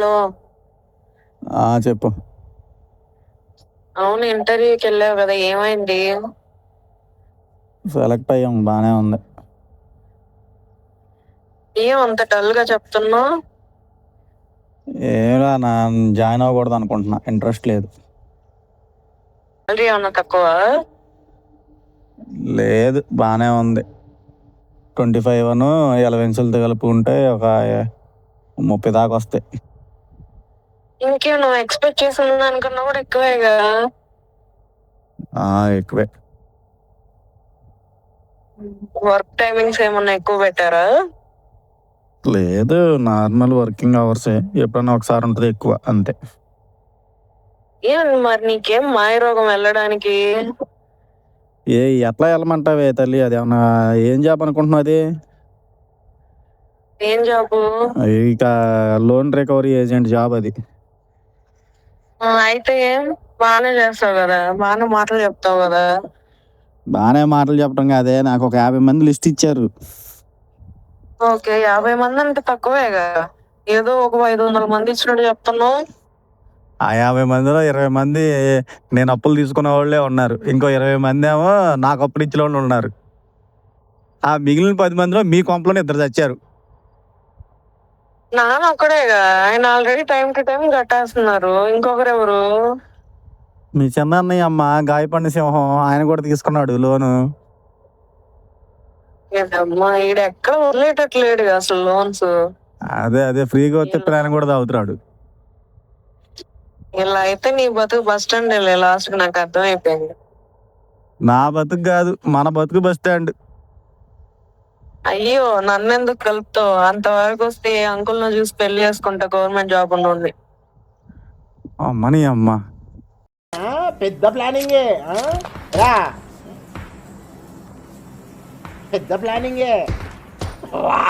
Hello. చెప్పు. అవును, ఇంటర్వ్యూకి వెళ్ళావు కదా, ఏమైంది? సెలెక్ట్ అయ్యాం, బాగానే ఉంది. ఏం అంత డల్ గా చెప్తున్నావు? ఏరా నా జాయిన్ అవ్వకూడదు అనుకుంటున్నా, ఇంట్రెస్ట్ లేదు. సాలరీ ఏమన్నా తక్కువ? లేదు, బాగానే ఉంది. 25 అను ఎలవెన్సులతో కలుపుకుంటే ఒక 30 దాకా వస్తాయి. ఇంకేం, నువ్వు ఎక్స్పెక్ట్ చేసిన దానికన్నా కూడా ఎక్కువేగా. ఎక్కువే. వర్క్ టైమింగ్స్ ఏమన్నా ఎక్కువ పెట్టారా? లేదు, నార్మల్ వర్కింగ్ అవర్సే, ఎప్పుడన్నా ఒకసారి ఉంటుంది ఎక్కువ, అంతే. ఏం మరి నీకేం మాయ రోగం వెళ్ళడానికి? ఎట్లా వెళ్ళమంటావే తల్లి, అది ఏమన్నా ఏం జాబ్ అనుకుంటున్నావు అది? ఏం జాబు? ఇక లోన్ రికవరీ ఏజెంట్ జాబ్ అది. అయితే ఏం, బాగానే చేస్తావు కదా, బాగానే మాటలు చెప్తావు కదా. బాగానే మాటలు చెప్పడం కాదే, నాకు ఒక 50 మంది లిస్ట్ ఇచ్చారు. ఓకే, 50 మంది అంటే తక్కువేగా. ఏదో ఒక 500 మంది ఇచ్చినట్టు చెప్తున్నావు. ఆ 50 మందిలో 20 మంది నేను అప్పులు తీసుకున్న వాళ్ళే ఉన్నారు, ఇంకో 20 మంది ఏమో నాకు అప్పులు ఇచ్చిన వాళ్ళు ఉన్నారు. ఆ మిగిలిన 10 మందిలో మీ కొంపలోనే 2 చచ్చారు. నాన్న ఒక్కడేగా, ఆయన ఆల్రెడీ టైం టు టైం కట్టేస్తున్నారు. ఇంకొకరు ఎవరు? మీ చిన్న అన్నయ్య అమ్మ గాయపడిన సింహం, ఆయన కూడా తీసుకున్నాడు లోను. ఏంటమ్మా, ఈడు ఎక్కడ వదిలేటట్లేడు అసలు లోన్స్. అదే ఫ్రీగా వచ్చే ఆయన కూడా తాగుతున్నాడు. ఇలా అయితే నీ బతుకు బస్ స్టాండ్ వెళ్ళే లాస్ట్ కి నాకు అర్థమైపోయింది. నా బతుకు కాదు, మన బతుకు బస్ స్టాండ్. అయ్యో, నన్నెందుకు కలుపుతావు? అంతవరకు వస్తే అంకుల్ని చూసి పెళ్లి చేసుకుంటా, గవర్నమెంట్ జాబ్ ఉన్నోడిని. అమ్మని అమ్మ, పెద్ద ప్లానింగే రా, పెద్ద ప్లానింగే.